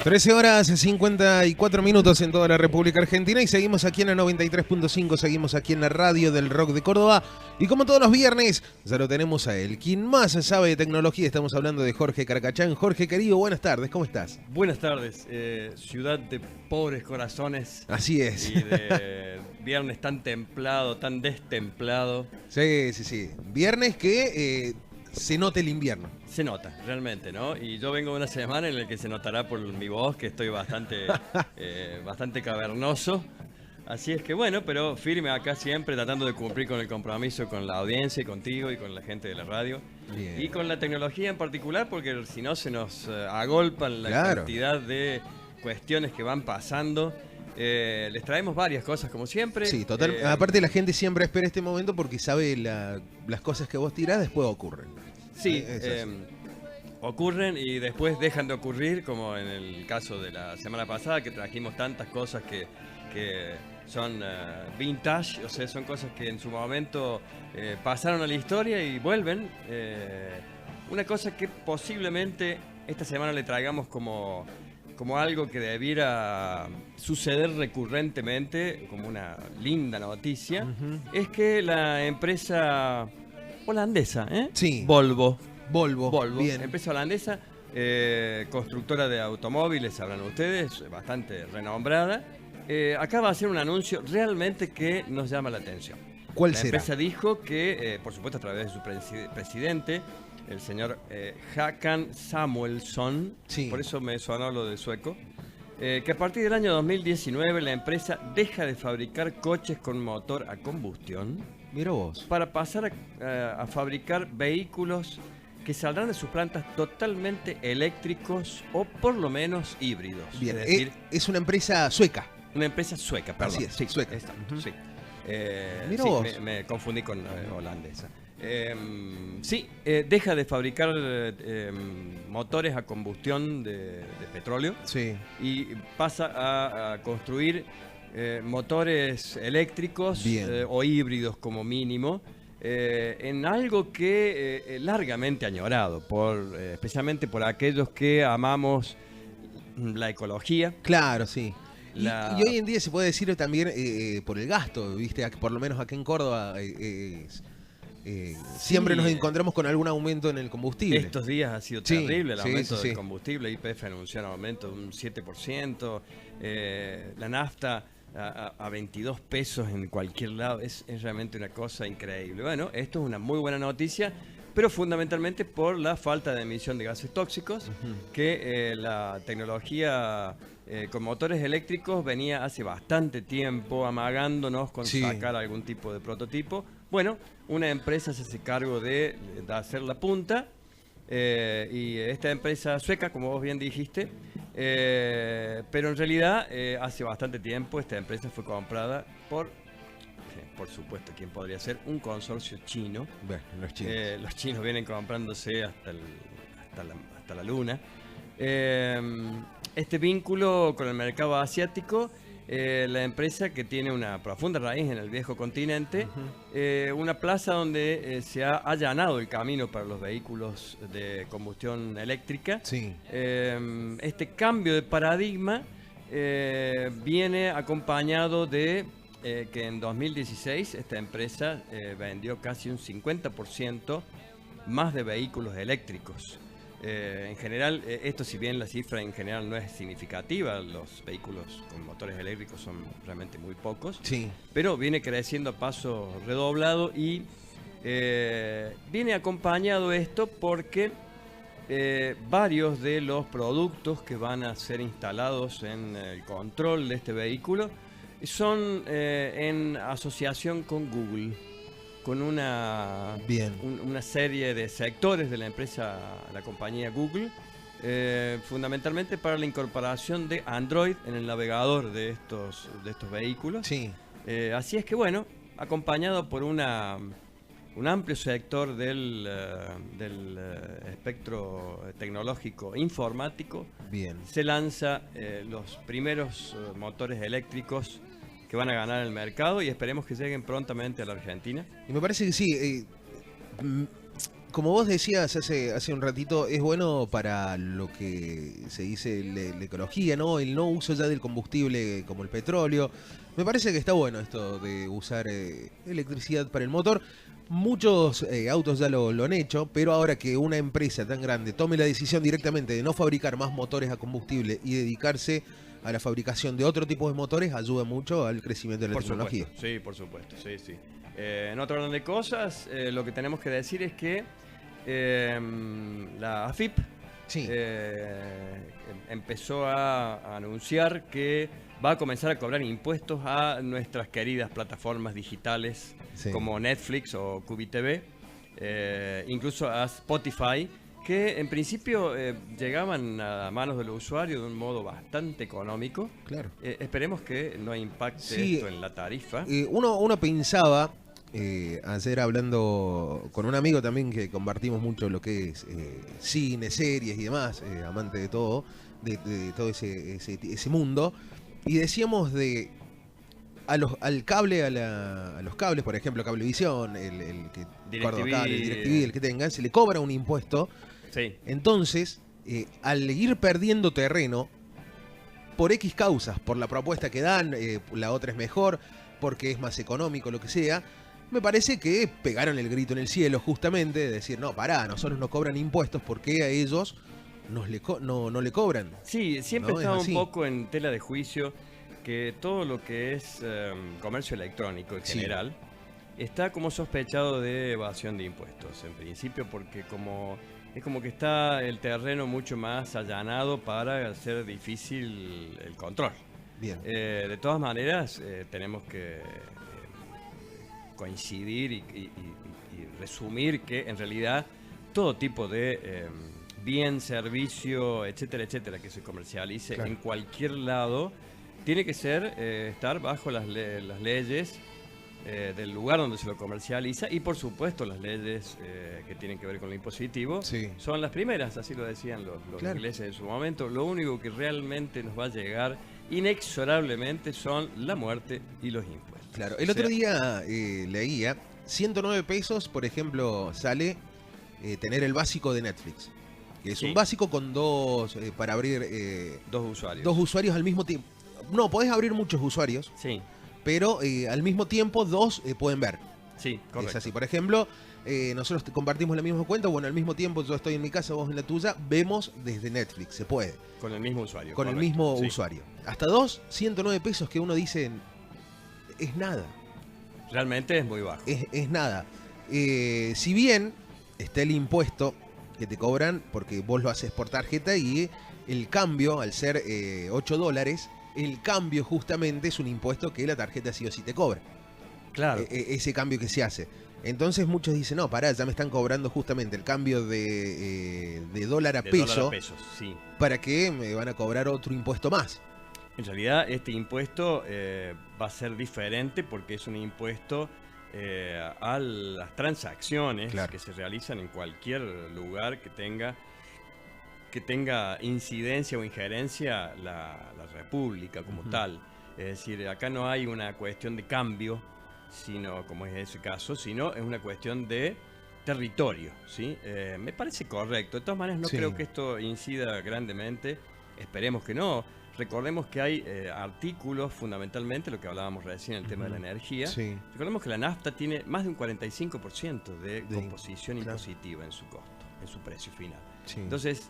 13 horas 54 minutos en toda la República Argentina y seguimos aquí en la 93.5, seguimos aquí en la radio del Rock de Córdoba y como todos los viernes ya lo tenemos a él, quien más sabe de tecnología. Estamos hablando de Jorge Carcachán. Jorge querido, buenas tardes, ¿cómo estás? Buenas tardes, ciudad de pobres corazones. Así es. Y de viernes tan templado, tan destemplado. Sí. Viernes que se nota el invierno. Se nota, realmente, ¿no? Y yo vengo de una semana en la que se notará por mi voz que estoy bastante cavernoso. Así es que bueno, pero firme acá siempre, tratando de cumplir con el compromiso con la audiencia y contigo y con la gente de la radio. Bien. Y con la tecnología en particular, porque si no se nos agolpan la cantidad de cuestiones que van pasando. Les traemos varias cosas como siempre. Sí, total. Aparte la gente siempre espera este momento porque sabe las cosas que vos tirás después ocurren. Sí, ocurren y después dejan de ocurrir, como en el caso de la semana pasada, que trajimos tantas cosas que son vintage, o sea, son cosas que en su momento pasaron a la historia y vuelven. Una cosa que posiblemente esta semana le traigamos como algo que debiera suceder recurrentemente, como una linda noticia, es que la empresa holandesa, Sí. Volvo, Bien. empresa holandesa, constructora de automóviles, sabrán ustedes, bastante renombrada, acaba de hacer un anuncio realmente que nos llama la atención. ¿Cuál La será? empresa dijo que, por supuesto a través de su presidente, el señor Håkan Samuelsson, Sí. por eso me sonó lo de sueco, que a partir del año 2019 la empresa deja de fabricar coches con motor a combustión Mira vos. para pasar a fabricar vehículos que saldrán de sus plantas totalmente eléctricos o por lo menos híbridos. Bien. Es decir, Es una empresa sueca. una empresa sueca, perdón. Así es, sí, sueca. exacto, sí. Mira Sí, vos. me confundí con holandesa. Deja de fabricar motores a combustión de petróleo Sí. y pasa a construir motores eléctricos o híbridos como mínimo, en algo que largamente añorado, especialmente por aquellos que amamos la ecología. Claro, sí. Y hoy en día se puede decir también por el gasto, ¿viste? Por lo menos aquí en Córdoba siempre nos encontramos con algún aumento en el combustible. Estos días ha sido Sí, terrible el aumento sí. del combustible. YPF anunció un aumento de un 7%. La nafta a 22 pesos en cualquier lado. Es realmente una cosa increíble. Bueno, esto es una muy buena noticia, pero fundamentalmente por la falta de emisión de gases tóxicos, que la tecnología con motores eléctricos venía hace bastante tiempo amagándonos con sacar algún tipo de prototipo. Bueno, una empresa se hace cargo de hacer la punta, y esta empresa sueca, como vos bien dijiste, pero en realidad hace bastante tiempo esta empresa fue comprada por supuesto, ¿quién podría ser? Un consorcio chino. Bueno, los chinos. Los chinos vienen comprándose hasta la luna. Este vínculo con el mercado asiático, la empresa que tiene una profunda raíz en el viejo continente, una plaza donde se ha allanado el camino para los vehículos de combustión eléctrica. Sí. Este cambio de paradigma viene acompañado de que en 2016 esta empresa vendió casi un 50% más de vehículos eléctricos. En general, esto, si bien la cifra en general no es significativa, los vehículos con motores eléctricos son realmente muy pocos, pero viene creciendo a paso redoblado y viene acompañado esto porque varios de los productos que van a ser instalados en el control de este vehículo son en asociación con Google, con una serie de sectores de la empresa, la compañía Google, fundamentalmente para la incorporación de Android en el navegador de estos vehículos. Así es que bueno, acompañado por un amplio sector del espectro tecnológico informático, se lanza los primeros motores eléctricos que van a ganar el mercado y esperemos que lleguen prontamente a la Argentina. Y me parece que sí. como vos decías hace un ratito, es bueno para lo que se dice la ecología, ¿no? El no uso ya del combustible como el petróleo. Me parece que está bueno esto de usar electricidad para el motor. Muchos autos ya lo han hecho, pero ahora que una empresa tan grande tome la decisión directamente de no fabricar más motores a combustible y dedicarse a la fabricación de otro tipo de motores, ayuda mucho al crecimiento de la tecnología. Supuesto, sí, por supuesto, sí, sí. En otro orden de cosas, lo que tenemos que decir es que la AFIP Sí. empezó a anunciar que va a comenzar a cobrar impuestos a nuestras queridas plataformas digitales Sí. como Netflix o QVTV, incluso a Spotify, que en principio llegaban a manos del usuario de un modo bastante económico. Claro. Esperemos que no impacte Sí, esto en la tarifa. uno pensaba, ayer hablando con un amigo también que compartimos mucho lo que es cine, series y demás, amante de todo, de todo ese mundo, y decíamos al cable, a los cables, por ejemplo, Cablevisión, el que Córdoba Cable, el DirecTV, el que tengan, se le cobra un impuesto. Sí. Entonces, al ir perdiendo terreno, por X causas, por la propuesta que dan, la otra es mejor, porque es más económico, lo que sea, me parece que pegaron el grito en el cielo justamente de decir, no, pará, nosotros nos cobran impuestos, porque a ellos no le cobran? Sí, siempre ¿No? Es está un así. poco en tela de juicio que todo lo que es comercio electrónico en Sí. general está como sospechado de evasión de impuestos, en principio, porque es como que está el terreno mucho más allanado para hacer difícil el control. Bien. De todas maneras, tenemos que coincidir y resumir que en realidad todo tipo de bien, servicio, etcétera, etcétera, que se comercialice Claro. en cualquier lado, tiene que ser estar bajo las leyes del lugar donde se lo comercializa, y por supuesto las leyes que tienen que ver con lo impositivo Sí. son las primeras, así lo decían los Claro. ingleses en su momento. Lo único que realmente nos va a llegar inexorablemente son la muerte y los impuestos. Claro. O El otro sea, día leía, 109 pesos, por ejemplo, sale tener el básico de Netflix. Que es Sí. un básico con dos, para abrir dos usuarios. dos usuarios al mismo tiempo. No, podés abrir muchos usuarios, Sí, pero al mismo tiempo dos pueden ver. sí, correcto. Es así. Por ejemplo, nosotros compartimos la misma cuenta, bueno, al mismo tiempo yo estoy en mi casa, vos en la tuya, vemos desde Netflix, se puede. Con el mismo usuario. Con el correcto, mismo sí. usuario. Hasta 109 pesos que uno dice, es nada. Realmente es muy bajo. Es nada. Si bien está el impuesto que te cobran porque vos lo haces por tarjeta y el cambio, al ser $8, el cambio justamente es un impuesto que la tarjeta sí o sí te cobra. Claro. Ese cambio que se hace. Entonces muchos dicen, no, pará, ya me están cobrando justamente el cambio de dólar a de peso, dólar a pesos, sí. ¿para qué me van a cobrar otro impuesto más? En realidad este impuesto va a ser diferente porque es un impuesto a las transacciones Claro. que se realizan en cualquier lugar que tenga incidencia o injerencia la República como tal. Es decir, acá no hay una cuestión de cambio, sino como es ese caso, sino es una cuestión de territorio, ¿sí? Me parece correcto. De todas maneras, no Sí. creo que esto incida grandemente. Esperemos que no. Recordemos que hay artículos, fundamentalmente, lo que hablábamos recién, el tema de la energía. Sí. Recordemos que la nafta tiene más de un 45% de composición claro. impositiva en su costo, en su precio final. Sí. Entonces,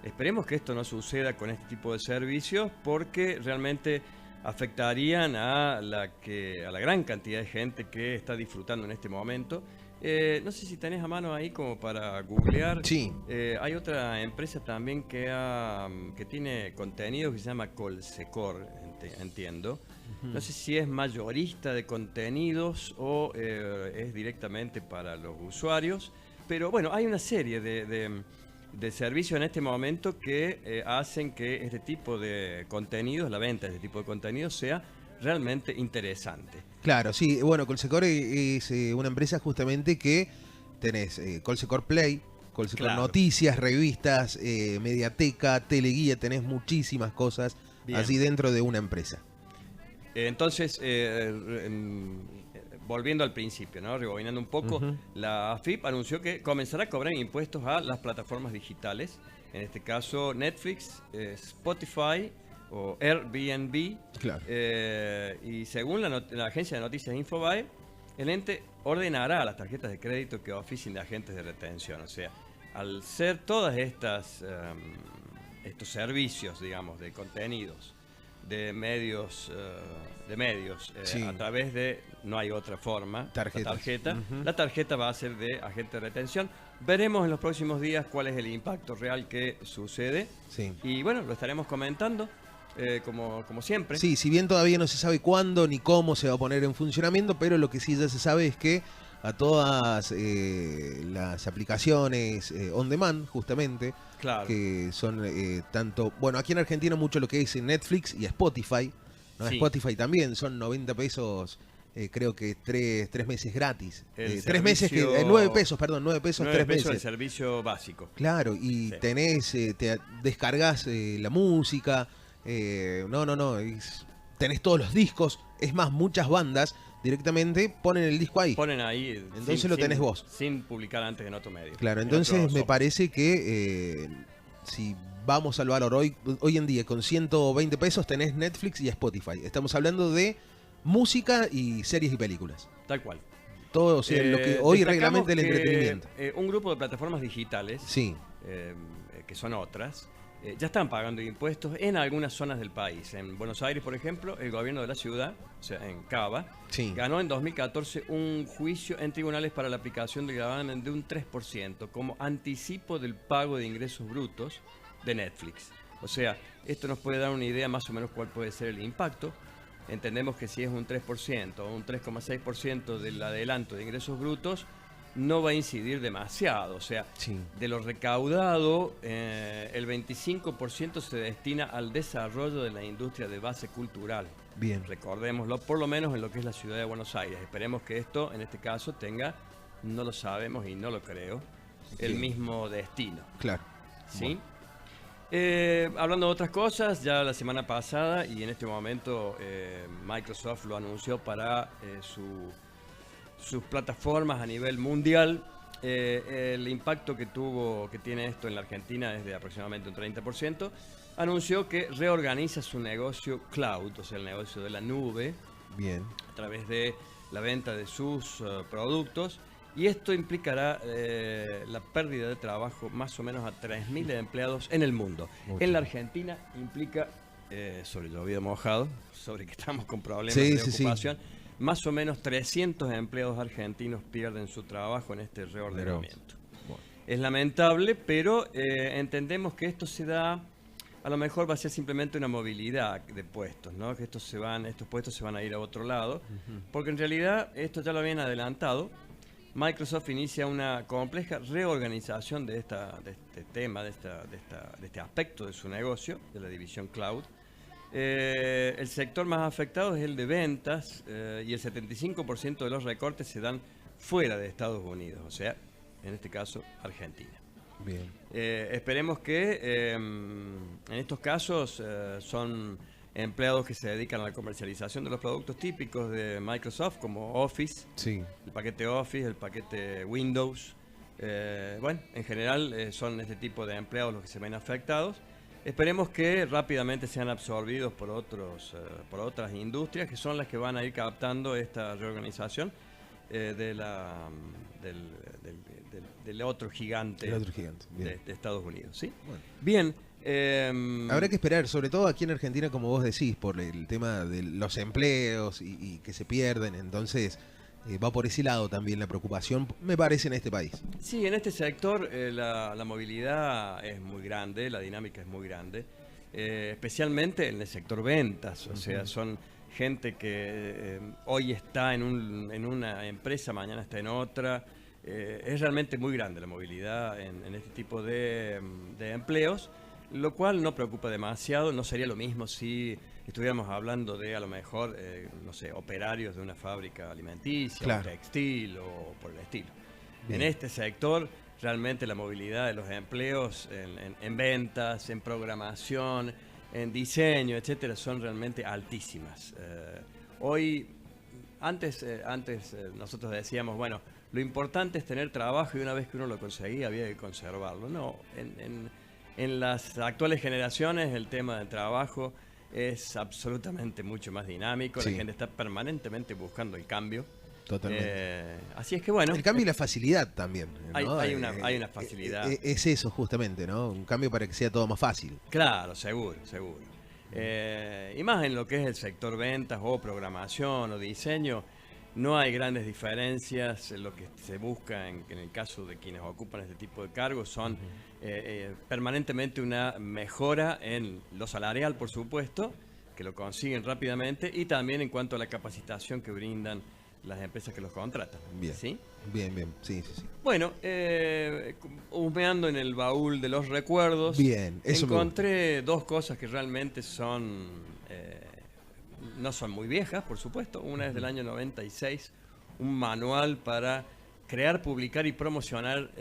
esperemos que esto no suceda con este tipo de servicios, porque realmente afectarían a la gran cantidad de gente que está disfrutando en este momento. No sé si tenés a mano ahí como para googlear. Sí. Hay otra empresa también que tiene contenido que se llama Colsecor, entiendo. No sé si es mayorista de contenidos o es directamente para los usuarios. Pero bueno, hay una serie de servicios en este momento que hacen que este tipo de contenidos, la venta de este tipo de contenidos, sea realmente interesante. Claro, sí. Bueno, Colsecor es una empresa justamente que tenés Colsecor Play, Colsecor Claro. Noticias, revistas, Mediateca, Teleguía, tenés muchísimas cosas Bien. allí dentro de una empresa. Entonces, volviendo al principio, ¿no? Rebobinando un poco, la AFIP anunció que comenzará a cobrar impuestos a las plataformas digitales, en este caso Netflix, Spotify o Airbnb. Claro. Y según la agencia de noticias Infobae, el ente ordenará a las tarjetas de crédito que oficien de agentes de retención. O sea, al ser todas estas estos servicios, digamos, de contenidos, de medios, Sí. a través de, no hay otra forma, Tarjetas. la tarjeta va a ser de agente de retención. Veremos en los próximos días cuál es el impacto real que sucede. Sí. Y bueno, lo estaremos comentando, como siempre. Sí, si bien todavía no se sabe cuándo ni cómo se va a poner en funcionamiento, pero lo que sí ya se sabe es que a todas las aplicaciones on demand, justamente, Claro. que son tanto, bueno, aquí en Argentina mucho lo que es Netflix y Spotify, ¿no? Sí. Spotify también, son 90 pesos, creo que tres meses gratis. El 3 meses, que, servicio- 9 pesos, perdón, 9 pesos, 9 3 pesos el meses. servicio básico. Claro, y Sí. tenés, te descargas la música, tenés todos los discos, es más, muchas bandas directamente ponen el disco ahí. Ponen ahí. Entonces lo tenés vos. Sin publicar antes en otro medio. Claro, En entonces otro me software. parece que si vamos al valor hoy en día con 120 pesos tenés Netflix y Spotify. Estamos hablando de música y series y películas. Tal cual. Todo, o sea, lo que hoy Destacamos reglamenta el que, entretenimiento. Un grupo de plataformas digitales, Sí, que son otras, ya están pagando impuestos en algunas zonas del país. En Buenos Aires, por ejemplo, el gobierno de la ciudad, o sea, en Cava, sí. ganó en 2014 un juicio en tribunales para la aplicación del gravamen de un 3% como anticipo del pago de ingresos brutos de Netflix. O sea, esto nos puede dar una idea más o menos cuál puede ser el impacto. Entendemos que si es un 3% o un 3,6% del adelanto de ingresos brutos, no va a incidir demasiado. O sea, Sí. de lo recaudado, el 25% se destina al desarrollo de la industria de base cultural. Bien. Recordémoslo, por lo menos en lo que es la ciudad de Buenos Aires. Esperemos que esto, en este caso, tenga, no lo sabemos y no lo creo, el Sí. mismo destino. Claro. ¿Sí? Hablando de otras cosas, ya la semana pasada y en este momento Microsoft lo anunció para sus plataformas a nivel mundial. El impacto que tiene esto en la Argentina es de aproximadamente un 30%. Anunció que reorganiza su negocio cloud, o sea, el negocio de la nube, Bien. a través de la venta de sus productos. Y esto implicará la pérdida de trabajo más o menos a 3.000 empleados en el mundo. Mucho. En la Argentina implica, sobre llovido mojado, sobre que estamos con problemas Sí, de sí, sí. ocupación, más o menos 300 empleados argentinos pierden su trabajo en este reordenamiento. Bueno. Es lamentable, pero entendemos que esto se da, a lo mejor va a ser simplemente una movilidad de puestos, ¿no? Que estos puestos se van a ir a otro lado, porque en realidad esto ya lo habían adelantado. Microsoft inicia una compleja reorganización de este tema, de este aspecto de su negocio, de la división cloud. El sector más afectado es el de ventas y el 75% de los recortes se dan fuera de Estados Unidos, o sea, en este caso, Argentina. Bien. Esperemos que en estos casos son empleados que se dedican a la comercialización de los productos típicos de Microsoft, como Office, Sí. el paquete Office, el paquete Windows. Bueno, en general son este tipo de empleados los que se ven afectados. Esperemos que rápidamente sean absorbidos por otras industrias que son las que van a ir captando esta reorganización del otro gigante, El otro gigante. Bien. de Estados Unidos. ¿Sí? Bueno. Bien. Habrá que esperar, sobre todo aquí en Argentina, como vos decís, por el tema de los empleos y que se pierden. Entonces, va por ese lado también la preocupación, me parece, en este país. Sí, en este sector la movilidad es muy grande, la dinámica es muy grande, especialmente en el sector ventas. O sea, son gente que hoy está en una empresa, mañana está en otra. Es realmente muy grande la movilidad en este tipo de empleos, lo cual no preocupa demasiado. No sería lo mismo si estuviéramos hablando de, a lo mejor, no sé, operarios de una fábrica alimenticia, Claro. o textil o por el estilo. Bien. En este sector, realmente la movilidad de los empleos en ventas, en programación, en diseño, etcétera, son realmente altísimas. Hoy Antes nosotros decíamos, bueno, lo importante es tener trabajo y una vez que uno lo conseguía había que conservarlo. No, en las actuales generaciones el tema del trabajo es absolutamente mucho más dinámico. Sí. La gente está permanentemente buscando el cambio. Totalmente. Así es que bueno. El cambio y la facilidad también, ¿no? Hay una facilidad. Es eso justamente, ¿no? Un cambio para que sea todo más fácil. Claro, seguro. Y más en lo que es el sector ventas o programación o diseño, no hay grandes diferencias. Lo que se busca en el caso de quienes ocupan este tipo de cargos son permanentemente una mejora en lo salarial, por supuesto, que lo consiguen rápidamente, y también en cuanto a la capacitación que brindan las empresas que los contratan. Bien. ¿Sí? Bien. Sí. Bueno, husmeando en el baúl de los recuerdos, Bien, eso encontré dos cosas que realmente no son muy viejas, por supuesto. Una es del año 96, un manual para crear, publicar y promocionar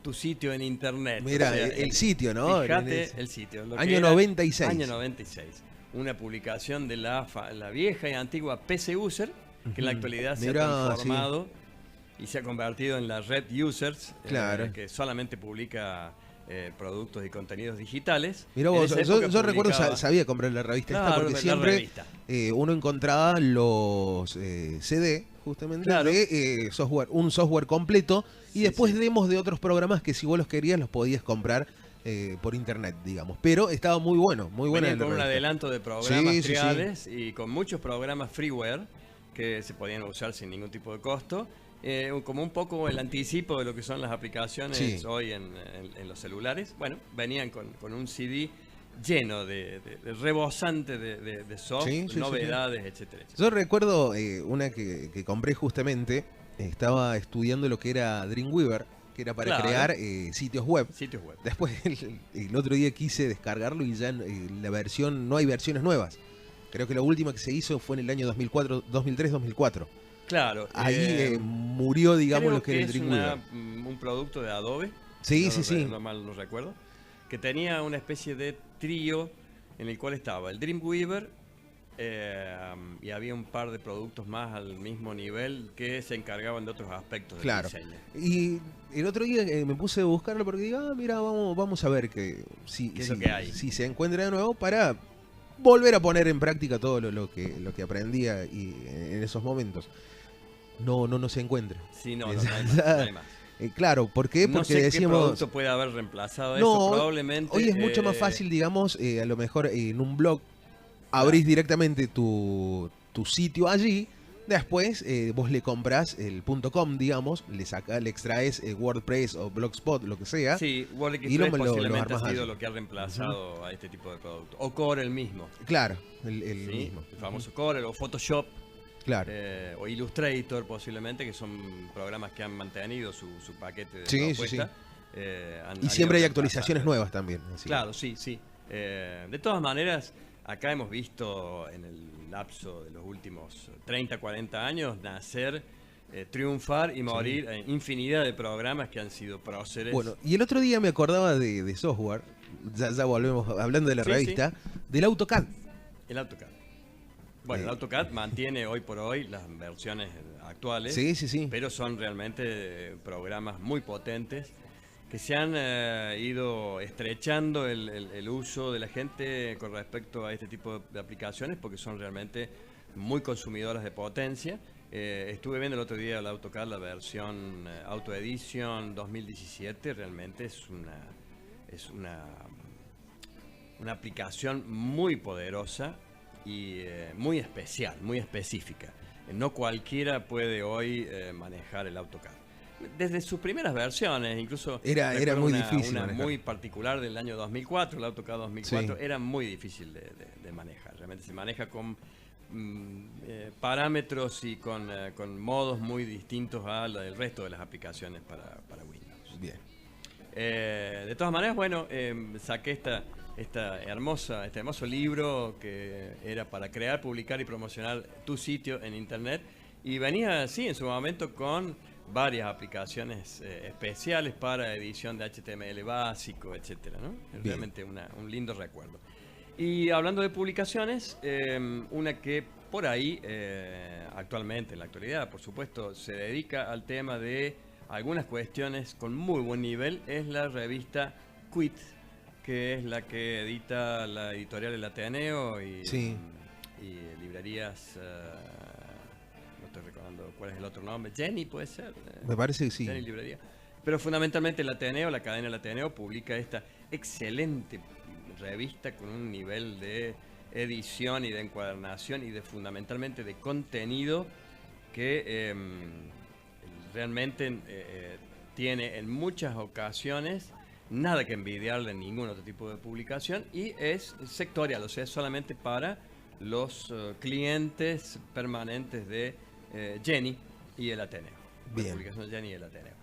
tu sitio en internet. Mira, O sea, el sitio, ¿no? Fíjate el sitio. Año 96. Año 96. Una publicación de la vieja y antigua PC User, que en la actualidad se ha transformado y se ha convertido en la Red Users, claro. Que solamente publica productos y contenidos digitales. Mirá vos, yo recuerdo, sabía comprar la revista esta porque siempre uno encontraba los CD, justamente, de un software completo y después demos de otros programas que si vos los querías los podías comprar por internet, digamos. Pero estaba muy bueno, muy buena. Con un adelanto de programas triales y con muchos programas freeware que se podían usar sin ningún tipo de costo. Como un poco el anticipo de lo que son las aplicaciones hoy en los celulares. Bueno, venían con un CD lleno de rebosante de software, novedades, etcétera. Yo recuerdo una que compré justamente, estaba estudiando lo que era Dreamweaver, que era para crear sitios web. Después el otro día quise descargarlo y ya no hay versiones nuevas. Creo que la última que se hizo fue en el año 2003-2004. Claro. Ahí murió, digamos, lo que era el Dreamweaver. Un producto de Adobe. Sí. No mal no recuerdo. Que tenía una especie de trío en el cual estaba el Dreamweaver y había un par de productos más al mismo nivel que se encargaban de otros aspectos del diseño. Y el otro día me puse a buscarlo porque digo, mira, vamos a ver si se encuentra de nuevo para volver a poner en práctica todo lo que aprendía en esos momentos. No se encuentra. Sí, no hay más. Claro, ¿por qué? Porque no sé decíamos, qué producto puede haber reemplazado eso, probablemente. Hoy es mucho más fácil, digamos, a lo mejor en un blog abrís directamente tu sitio allí, después vos le compras el .com, digamos, le extraes WordPress o Blogspot, lo que sea. Sí, WordPress posiblemente ha sido lo que ha reemplazado a este tipo de productos. O Corel mismo. Claro, el mismo. El famoso Corel o Photoshop. Claro. O Illustrator posiblemente, que son programas que han mantenido su paquete de propuesta. Y siempre hay actualizaciones nuevas también. Así. Claro, sí. De todas maneras, acá hemos visto en el lapso de los últimos 30, 40 años nacer, triunfar y morir infinidad de programas que han sido próceres. Bueno, y el otro día me acordaba de software, ya volvemos hablando de la revista, del AutoCAD. El AutoCAD. Bueno, el AutoCAD mantiene hoy por hoy las versiones actuales, pero son realmente programas muy potentes que se han ido estrechando el uso de la gente con respecto a este tipo de aplicaciones porque son realmente muy consumidoras de potencia. Estuve viendo el otro día el AutoCAD, la versión Auto Edition 2017, realmente es una aplicación muy poderosa y muy especial, muy específica. No cualquiera puede hoy manejar el AutoCAD. Desde sus primeras versiones, incluso era muy difícil una muy particular del año 2004, el AutoCAD 2004, era muy difícil de manejar. Realmente se maneja con parámetros y con modos muy distintos al resto de las aplicaciones para Windows. Bien. De todas maneras, bueno, saqué este hermoso libro que era para crear, publicar y promocionar tu sitio en internet, y venía así en su momento con varias aplicaciones especiales para edición de HTML básico, etcétera, ¿no? Realmente un lindo recuerdo. Y hablando de publicaciones, una que por ahí, actualmente, en la actualidad, por supuesto, se dedica al tema de algunas cuestiones con muy buen nivel. Es la revista Quit, que es la que edita la editorial El Ateneo y, Sí. y librerías, no estoy recordando cuál es el otro nombre, Jenny puede ser. Me parece que sí. Jenny Librería. Pero fundamentalmente el Ateneo, la cadena del Ateneo, publica esta excelente revista con un nivel de edición y de encuadernación y de fundamentalmente de contenido que realmente tiene en muchas ocasiones nada que envidiarle a ningún otro tipo de publicación y es sectorial, o sea, es solamente para los clientes permanentes de Jenny y el Ateneo. Bien. La publicación de Jenny y el Ateneo.